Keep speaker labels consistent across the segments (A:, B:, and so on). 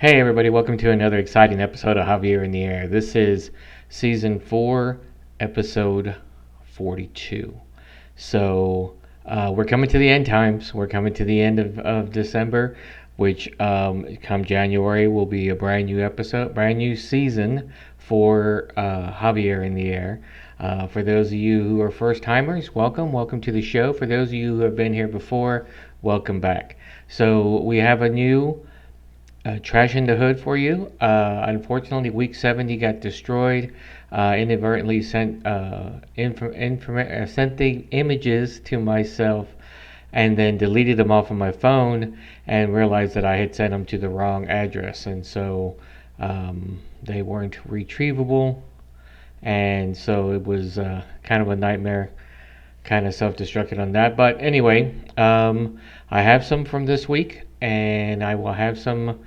A: Hey everybody, welcome to another exciting episode of Javier in the Air. This is season 4, episode 42. So we're coming to the end times. We're coming to the end of December, which come January will be a brand new episode, brand new season for Javier in the Air. For those of you who are first timers, welcome to the show. For those of you who have been here before, welcome back. So we have a new trash in the hood for you. Unfortunately, week 70 got destroyed. Inadvertently sent the images to myself and then deleted them off of my phone and realized that I had sent them to the wrong address. And so they weren't retrievable. And so it was kind of a nightmare, kind of self-destructed on that. But anyway, I have some from this week, and I will have some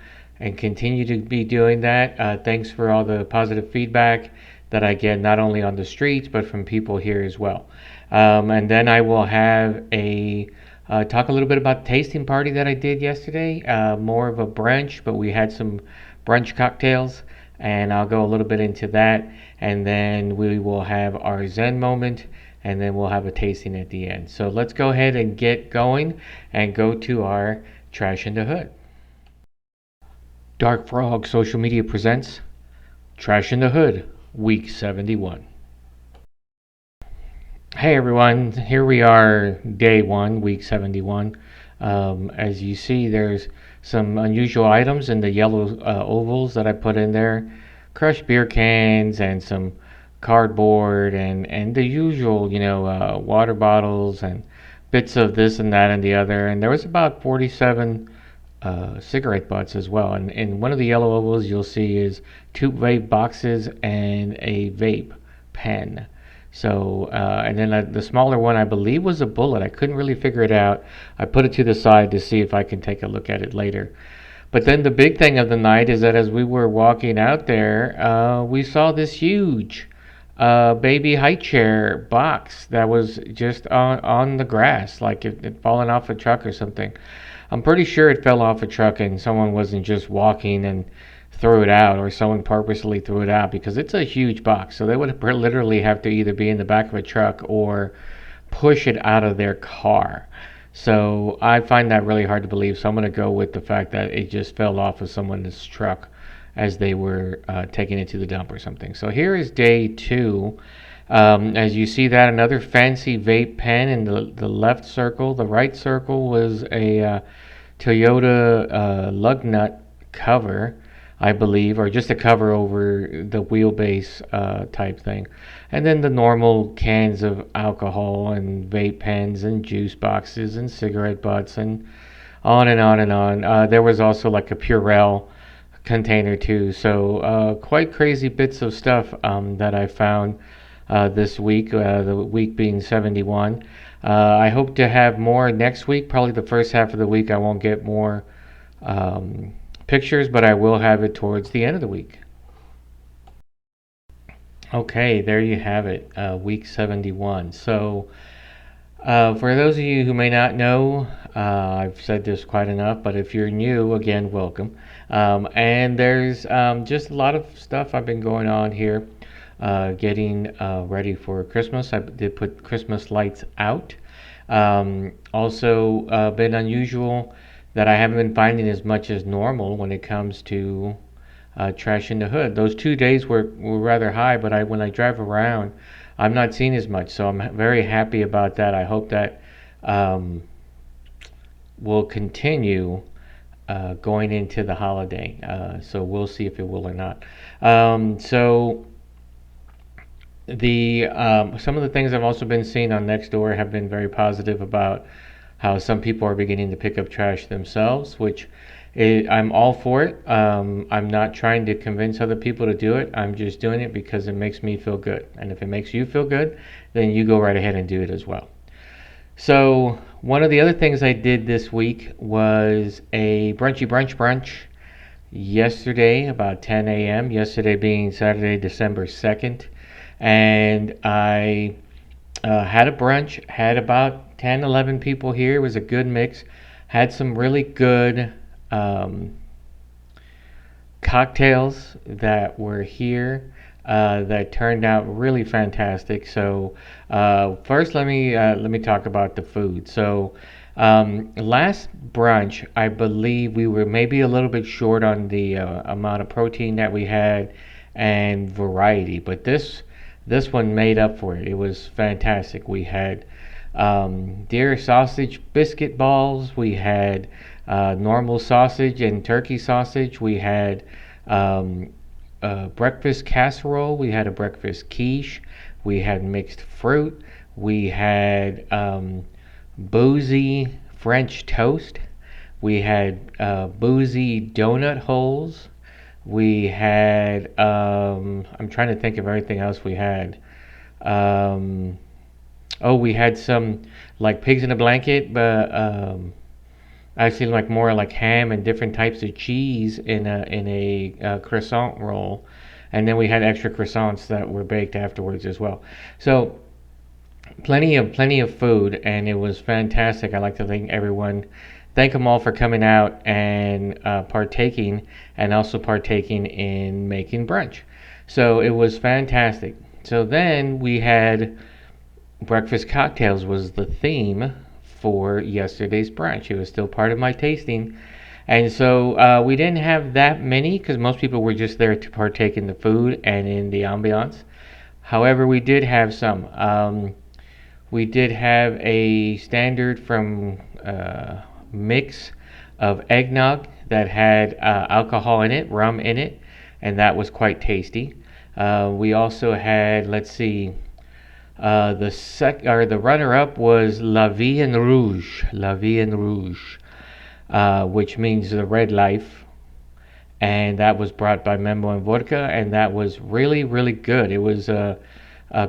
A: and continue to be doing that. Thanks for all the positive feedback that I get, not only on the streets but from people here as well. And then I will have a talk a little bit about the tasting party that I did yesterday. More of a brunch, but we had some brunch cocktails, and I'll go a little bit into that. And then we will have our Zen moment, and then we'll have a tasting at the end. So let's go ahead and get going and go to our Trash in the Hood. Dark Frog Social Media presents Trash in the Hood, Week 71. Hey everyone, here we are, Day 1, Week 71. As you see, there's some unusual items in the yellow ovals that I put in there. Crushed beer cans and some cardboard and the usual, water bottles and bits of this and that and the other. And there was about 47 cigarette butts as well. And in one of the yellow ovals, you'll see is 2 vape boxes and a vape pen. So, and then the smaller one, I believe, was a bullet. I couldn't really figure it out. I put it to the side to see if I can take a look at it later. But then the big thing of the night is that as we were walking out there, we saw this huge baby high chair box that was just on the grass, like it had fallen off a truck or something. I'm pretty sure it fell off a truck and someone wasn't just walking and threw it out, or someone purposely threw it out, because it's a huge box. So they would literally have to either be in the back of a truck or push it out of their car. So I find that really hard to believe. So I'm going to go with the fact that it just fell off of someone's truck as they were taking it to the dump or something. So here is day 2. As you see that, another fancy vape pen in the left circle. The right circle was a Toyota lug nut cover, I believe, or just a cover over the wheelbase type thing. And then the normal cans of alcohol and vape pens and juice boxes and cigarette butts and on and on and on. There was also like a Purell container too. So quite crazy bits of stuff that I found this week, the week being 71. I hope to have more next week. Probably the first half of the week I won't get more pictures, but I will have it towards the end of the week. Okay, there you have it, week 71. So for those of you who may not know, I've said this quite enough, but if you're new, again, welcome. And there's just a lot of stuff I've been going on here, getting ready for Christmas. I did put Christmas lights out. Also, been unusual that I haven't been finding as much as normal when it comes to trash in the hood. Those 2 days were rather high, but when I drive around, I'm not seeing as much, so I'm very happy about that. I hope that will continue going into the holiday. So we'll see if it will or not. So the some of the things I've also been seeing on Nextdoor have been very positive about how some people are beginning to pick up trash themselves, which I'm all for it. I'm not trying to convince other people to do it. I'm just doing it because it makes me feel good. And if it makes you feel good, then you go right ahead and do it as well. So one of the other things I did this week was a brunch yesterday about 10 a.m. Yesterday being Saturday, December 2nd. And I had a brunch, had about 10, 11 people here. It was a good mix. Had some really good cocktails that were here that turned out really fantastic. So first, let me talk about the food. So last brunch, I believe we were maybe a little bit short on the amount of protein that we had and variety, but this one made up for it. It was fantastic. We had deer sausage biscuit balls. We had normal sausage and turkey sausage. We had um, a breakfast casserole. We had a breakfast quiche. We had mixed fruit. We had boozy French toast. We had boozy donut holes. We had, I'm trying to think of everything else we had. Um, oh, we had some like pigs in a blanket, but actually like more like ham and different types of cheese in a croissant roll, and then we had extra croissants that were baked afterwards as well. So plenty of food, and it was fantastic. I like to thank them all for coming out and partaking, and also partaking in making brunch. So it was fantastic. So then we had breakfast cocktails was the theme for yesterday's brunch. It was still part of my tasting. And so we didn't have that many because most people were just there to partake in the food and in the ambiance. However, we did have some. We did have a standard from mix of eggnog that had alcohol in it, rum in it, and that was quite tasty. We also had, let's see, the runner-up was La Vie en Rouge, La Vie en Rouge, which means the red life, and that was brought by Memo and Vodka, and that was really good. It was of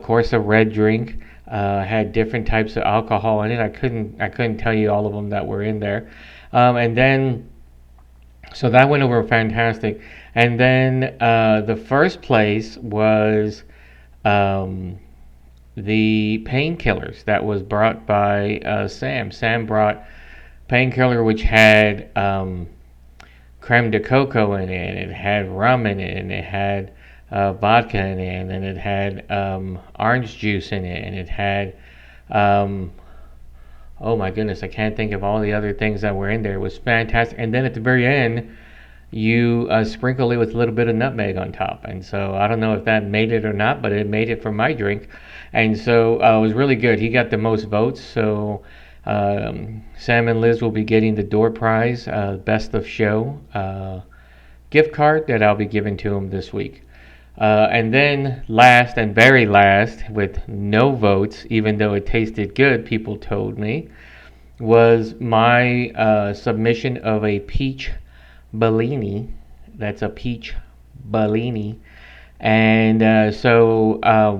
A: course a red drink, had different types of alcohol in it. I couldn't tell you all of them that were in there, and then so that went over fantastic. And then the first place was. Um, the painkillers that was brought by Sam. Sam brought painkiller which had creme de coco in it, it had rum in it, and it had vodka in it, and then it had orange juice in it, and it had um, oh my goodness, I can't think of all the other things that were in there. It was fantastic. And then at the very end, you sprinkle it with a little bit of nutmeg on top. And so I don't know if that made it or not, but it made it for my drink. And so it was really good. He got the most votes. So Sam and Liz will be getting the door prize, best of show gift card that I'll be giving to him this week. And then last and very last, with no votes, even though it tasted good, people told me, was my submission of a peach Bellini. That's a peach Bellini. And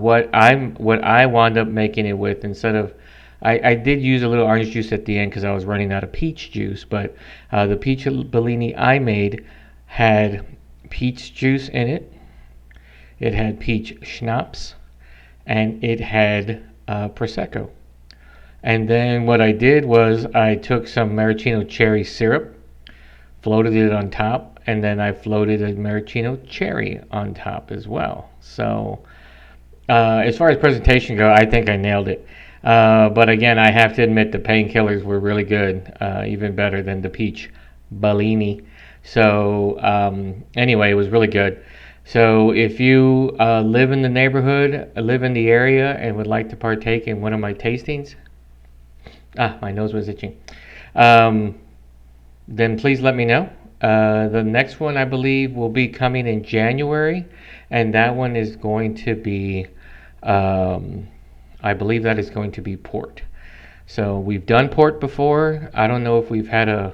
A: what I wound up making it with, instead of I did use a little orange juice at the end because I was running out of peach juice, but the peach Bellini I made had peach juice in it. It had peach schnapps, and it had prosecco. And then what I did was I took some maraschino cherry syrup, floated it on top, and then I floated a maraschino cherry on top as well. So as far as presentation go, I think I nailed it. But again, I have to admit the painkillers were really good, even better than the peach Bellini. So anyway, it was really good. So if you live in the neighborhood, live in the area, and would like to partake in one of my tastings, my nose was itching, then please let me know. The next one I believe will be coming in January, and that one is going to be, I believe that is going to be port. So we've done port before. I don't know if we've had a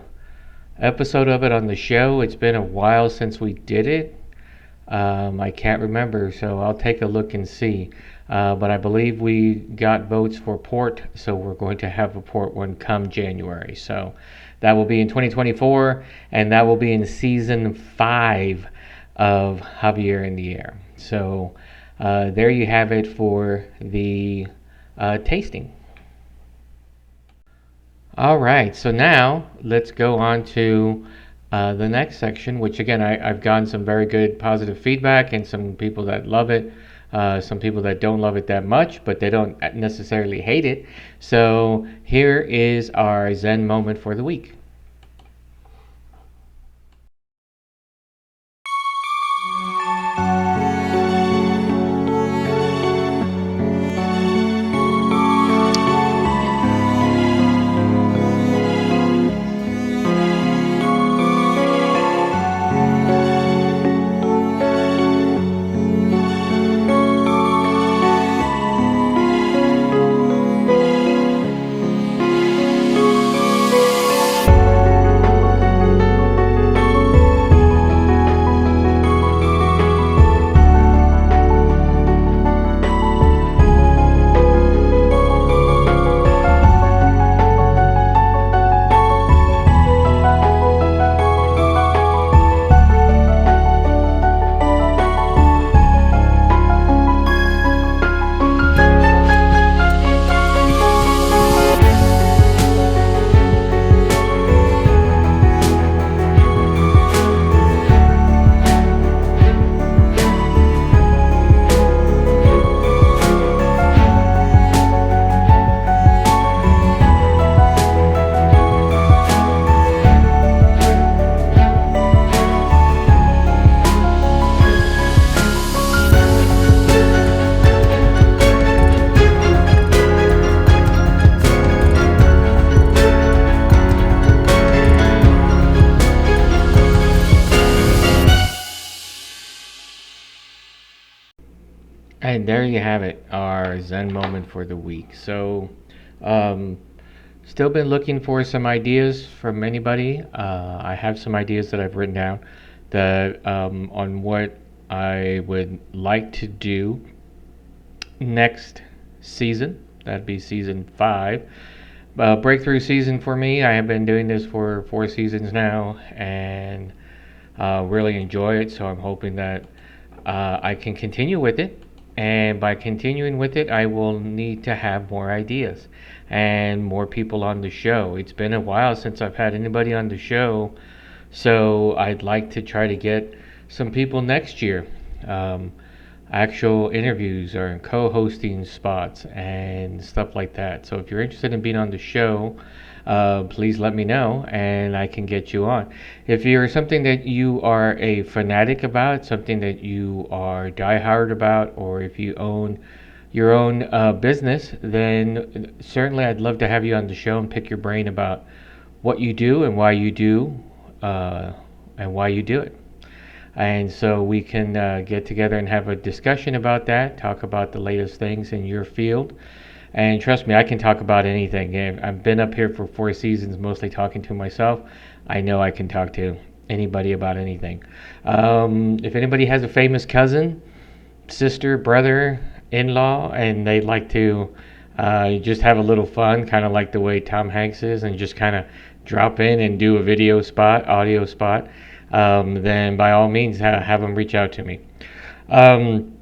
A: episode of it on the show. It's been a while since we did it. I can't remember, so I'll take a look and see. But I believe we got votes for port, so we're going to have a port one come January. So that will be in 2024, and that will be in season 5 of Javier in the Air. So there you have it for the tasting. All right, so now let's go on to The next section, which again I've gotten some very good positive feedback and some people that love it, some people that don't love it that much, but they don't necessarily hate it. So here is our Zen moment for the week. And there you have it, our Zen moment for the week. So, um, still been looking for some ideas from anybody. I have some ideas that I've written down that on what I would like to do next season. That'd be season 5. Breakthrough season for me. I have been doing this for 4 seasons now, and really enjoy it. So I'm hoping that I can continue with it. And by continuing with it, I will need to have more ideas and more people on the show. It's been a while since I've had anybody on the show, so I'd like to try to get some people next year. Um, Actual interviews or co-hosting spots and stuff like that. So if you're interested in being on the show, please let me know and I can get you on. If you're something that you are a fanatic about, something that you are diehard about, or if you own your own business, then certainly I'd love to have you on the show and pick your brain about what you do and why you do, uh, and why you do it. And so we can get together and have a discussion about that, talk about the latest things in your field. And trust me, I can talk about anything. I've been up here for 4 seasons, mostly talking to myself. I know I can talk to anybody about anything. If anybody has a famous cousin, sister, brother, in-law, and they'd like to just have a little fun, kind of like the way Tom Hanks is, and just kind of drop in and do a video spot, audio spot, then by all means have them reach out to me. Um,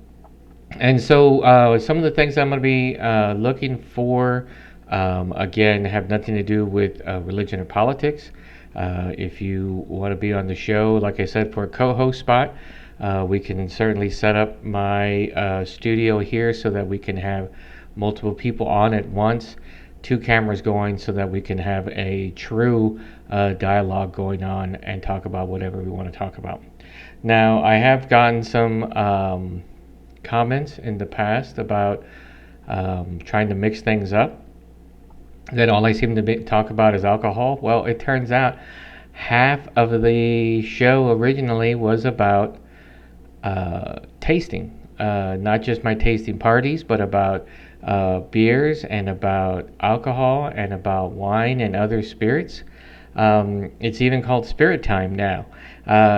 A: and so some of the things I'm going to be looking for, again, have nothing to do with religion or politics. If you want to be on the show, like I said, for a co-host spot, we can certainly set up my studio here so that we can have multiple people on at once, 2 cameras going so that we can have a true dialogue going on and talk about whatever we want to talk about. Now, I have gotten some comments in the past about trying to mix things up, that all I seem to talk about is alcohol. Well, it turns out half of the show originally was about tasting, not just my tasting parties, but about beers and about alcohol and about wine and other spirits. It's even called Spirit Time now.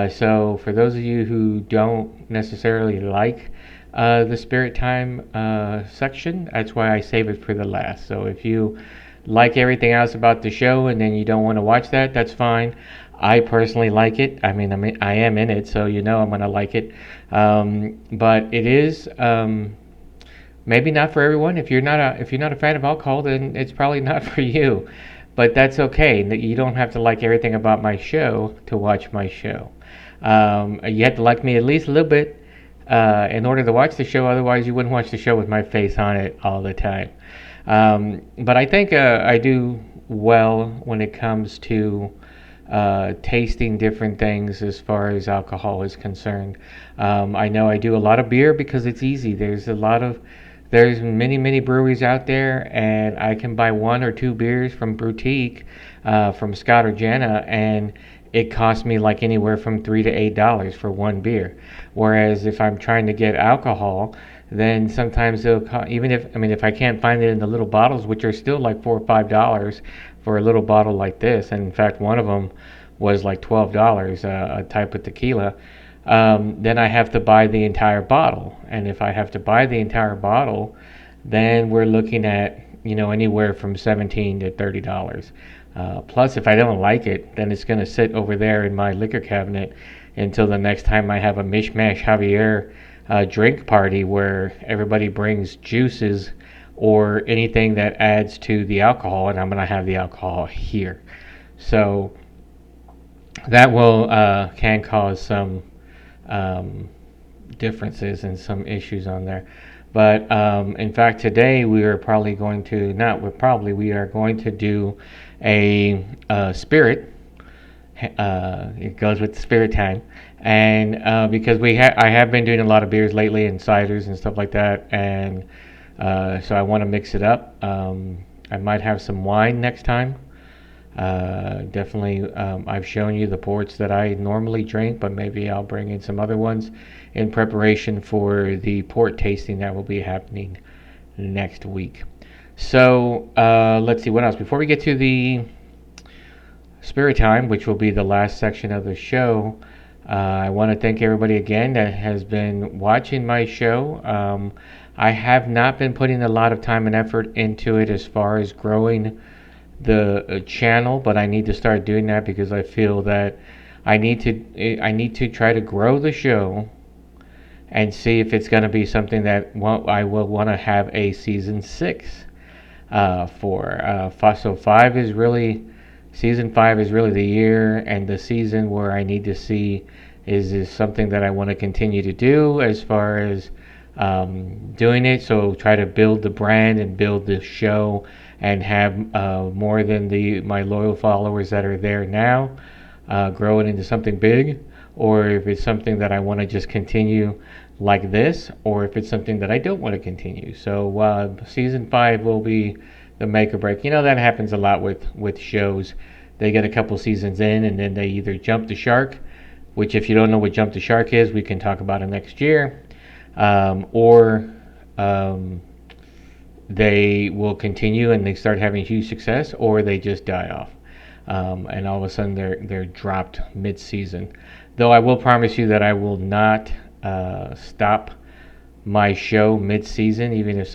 A: So for those of you who don't necessarily like the Spirit Time section, that's why I save it for the last. So if you like everything else about the show and then you don't want to watch that, that's fine. I personally like it. I am in it, so you know I'm gonna like it. But it is maybe not for everyone. If you're not a fan of alcohol, then it's probably not for you. but that's okay. You don't have to like everything about my show to watch my show. You have to like me at least a little bit in order to watch the show. Otherwise, you wouldn't watch the show with my face on it all the time. But I think I do well when it comes to tasting different things as far as alcohol is concerned. I know I do a lot of beer because it's easy. There's many breweries out there, and I can buy one or two beers from Boutique, from Scott or Jenna, and it costs me like anywhere from $3 to $8 for one beer. Whereas if I'm trying to get alcohol, then sometimes even if I can't find it in the little bottles, which are still like $4 or $5 for a little bottle like this, and in fact one of them was like $12, a type of tequila. Then I have to buy the entire bottle, and if I have to buy the entire bottle, then we're looking at anywhere from $17 to $30. Plus, if I don't like it, then it's going to sit over there in my liquor cabinet until the next time I have a mishmash Javier drink party where everybody brings juices or anything that adds to the alcohol, and I'm going to have the alcohol here. So that will can cause some differences and some issues on there. But in fact, today we are probably going to we are going to do a spirit. It goes with spirit time, and because I have been doing a lot of beers lately and ciders and stuff like that, and so I want to mix it up. I might have some wine next time. Definitely, I've shown you the ports that I normally drink, but maybe I'll bring in some other ones in preparation for the port tasting that will be happening next week. So let's see what else. Before we get to the Spirit Time, which will be the last section of the show, I want to thank everybody again that has been watching my show. I have not been putting a lot of time and effort into it as far as growing the channel, but I need to start doing that because I feel that I need to try to grow the show and see if it's going to be something that I will want to have a season 6 for. So season 5 is really the year and the season where I need to see is something that I want to continue to do as far as doing it. So try to build the brand and build the show and have more than my loyal followers that are there now, grow it into something big, or if it's something that I want to just continue like this, or if it's something that I don't want to continue. So season 5 will be the make or break. That happens a lot with shows. They get a couple seasons in and then they either jump the shark, which if you don't know what jump the shark is, we can talk about it next year, or they will continue and they start having huge success, or they just die off, and all of a sudden they're dropped mid-season. Though I will promise you that I will not stop my show mid-season, even if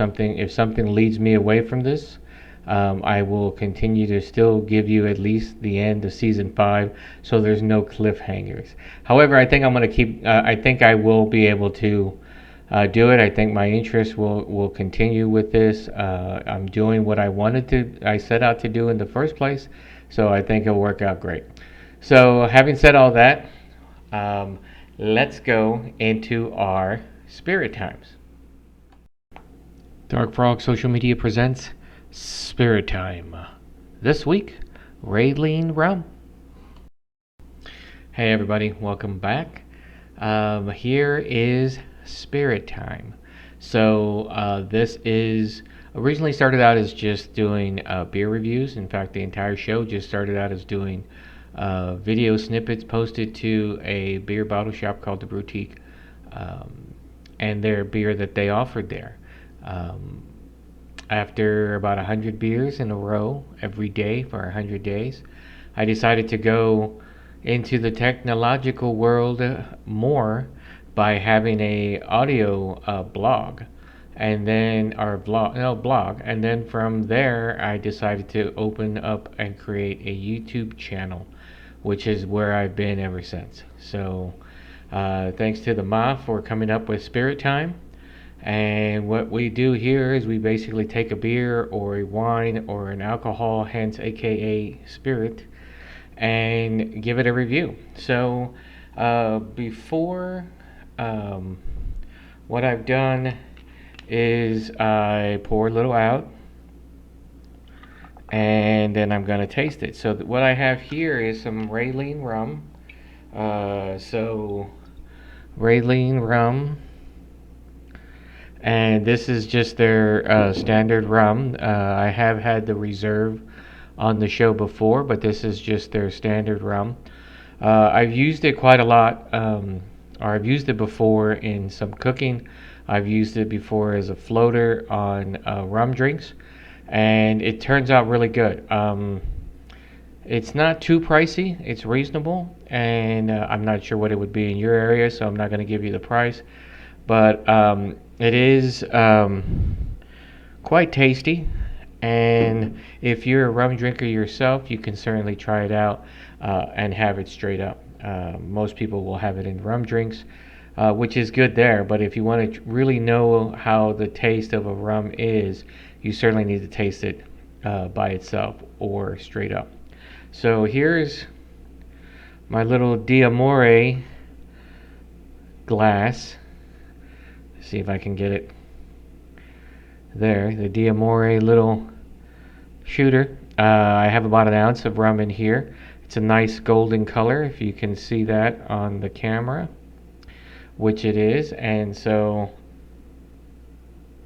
A: something leads me away from this. I will continue to still give you at least the end of season 5, so there's no cliffhangers. However, I think I'm going to keep. I think I will be able to do it. I think my interest will continue with this. I'm doing what I set out to do in the first place, so I think it'll work out great. So having said all that, let's go into our spirit times. Dark Frog Social Media presents Spirit Time. This week, Raylene Rum. Hey everybody, welcome back. Here is Spirit Time. So this is originally started out as just doing beer reviews. In fact, the entire show just started out as doing video snippets posted to a beer bottle shop called the Boutique, and their beer that they offered there. After about 100 beers in a row every day for 100 days, I decided to go into the technological world more by having a audio blog, and then blog, and then from there I decided to open up and create a YouTube channel, which is where I've been ever since. So thanks to the Ma for coming up with Spirit Time, And what we do here is we basically take a beer or a wine or an alcohol, hence AKA spirit, and give it a review. So before, um, what I've done is I pour a little out, and then I'm going to taste it. So what I have here is some Raylene rum. So Raylene rum, and this is just their standard rum. I have had the reserve on the show before, but this is just their standard rum. I've used it quite a lot, or I've used it before in some cooking. I've used it before as a floater on rum drinks, and it turns out really good. It's not too pricey, it's reasonable, and I'm not sure what it would be in your area, so I'm not going to give you the price. But it is quite tasty, and if you're a rum drinker yourself, you can certainly try it out and have it straight up. Most people will have it in rum drinks, which is good there, but if you want to really know how the taste of a rum is, you certainly need to taste it by itself or straight up. So here's my little D'Amore glass. See if I can get it there. The D'Amore little shooter. I have about an ounce of rum in here. It's a nice golden color, if you can see that on the camera, which it is. And so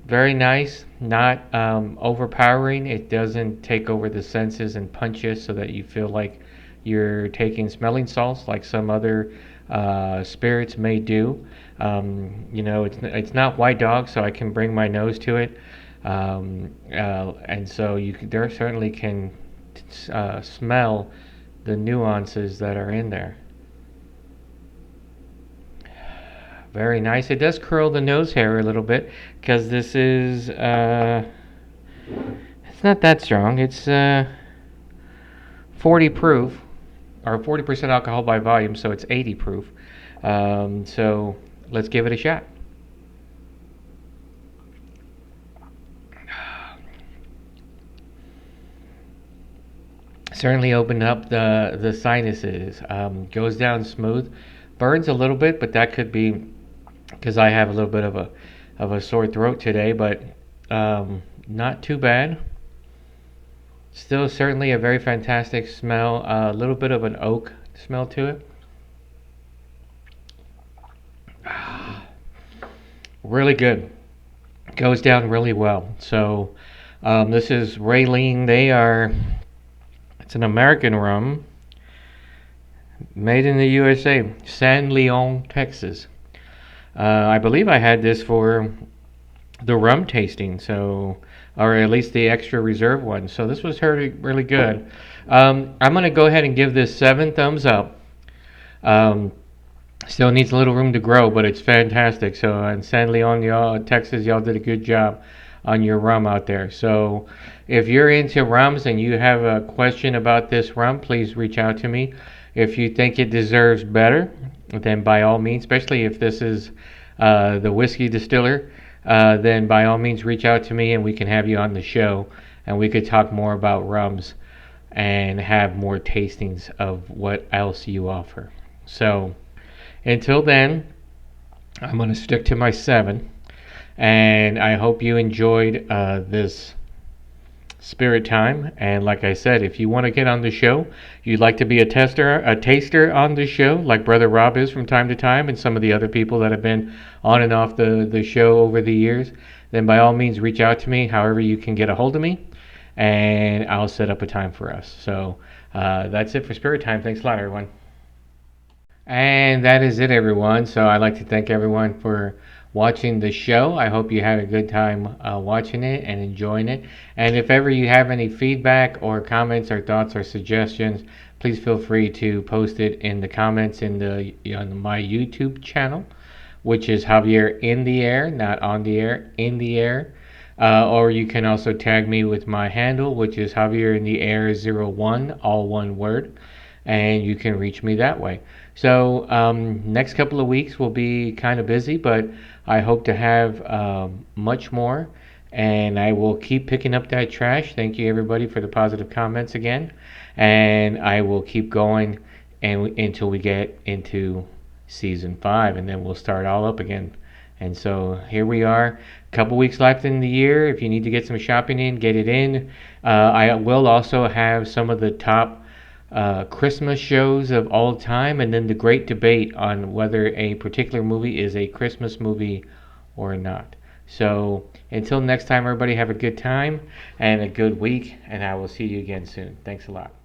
A: very nice, not overpowering. It doesn't take over the senses and punch you so that you feel like you're taking smelling salts like some other spirits may do. It's not White Dog, so I can bring my nose to it, and so there certainly can smell the nuances that are in there. Very nice. It does curl the nose hair a little bit because this is it's not that strong. It's 40 proof or 40% alcohol by volume, so it's 80 proof. So let's give it a shot. Certainly opened up the sinuses. Goes down smooth. Burns a little bit, but that could be because I have a little bit of a sore throat today, but not too bad. Still certainly a very fantastic smell. A little bit of an oak smell to it. Really good. Goes down really well. So this is Raylene. It's an American rum made in the USA, San Leon, Texas. I believe I had this for the rum tasting, or at least the extra reserve one. So this was really good. I'm going to go ahead and give this 7 thumbs up. Still needs a little room to grow, but it's fantastic. So in San Leon, Texas, y'all did a good job on your rum out there. So if you're into rums and you have a question about this rum, please reach out to me. If you think it deserves better, then by all means, especially if this is the whiskey distiller, then by all means reach out to me and we can have you on the show and we could talk more about rums and have more tastings of what else you offer. So until then, I'm going to stick to my 7, and I hope you enjoyed this spirit time. And like I said, if you want to get on the show, you'd like to be a taster on the show, like Brother Rob is from time to time, and some of the other people that have been on and off the show over the years, then by all means reach out to me however you can get a hold of me, and I'll set up a time for us. So that's it for spirit time. Thanks a lot, everyone. And that is it, everyone. So I'd like to thank everyone for watching the show. I hope you had a good time watching it and enjoying it. And if ever you have any feedback or comments or thoughts or suggestions, please feel free to post it in the comments on my YouTube channel, which is Javier In The Air, not on the air, in the air. Or you can also tag me with my handle, which is Javier In The Air 01, all one word. and you can reach me that way. So next couple of weeks will be kind of busy, but I hope to have much more, and I will keep picking up that trash. Thank you everybody for the positive comments again, and I will keep going until we get into season 5, and then we'll start all up again. And so here we are, a couple weeks left in the year. If you need to get some shopping in, get it in. I will also have some of the top Christmas shows of all time, and then the great debate on whether a particular movie is a Christmas movie or not. So until next time, everybody have a good time and a good week, and I will see you again soon. Thanks a lot.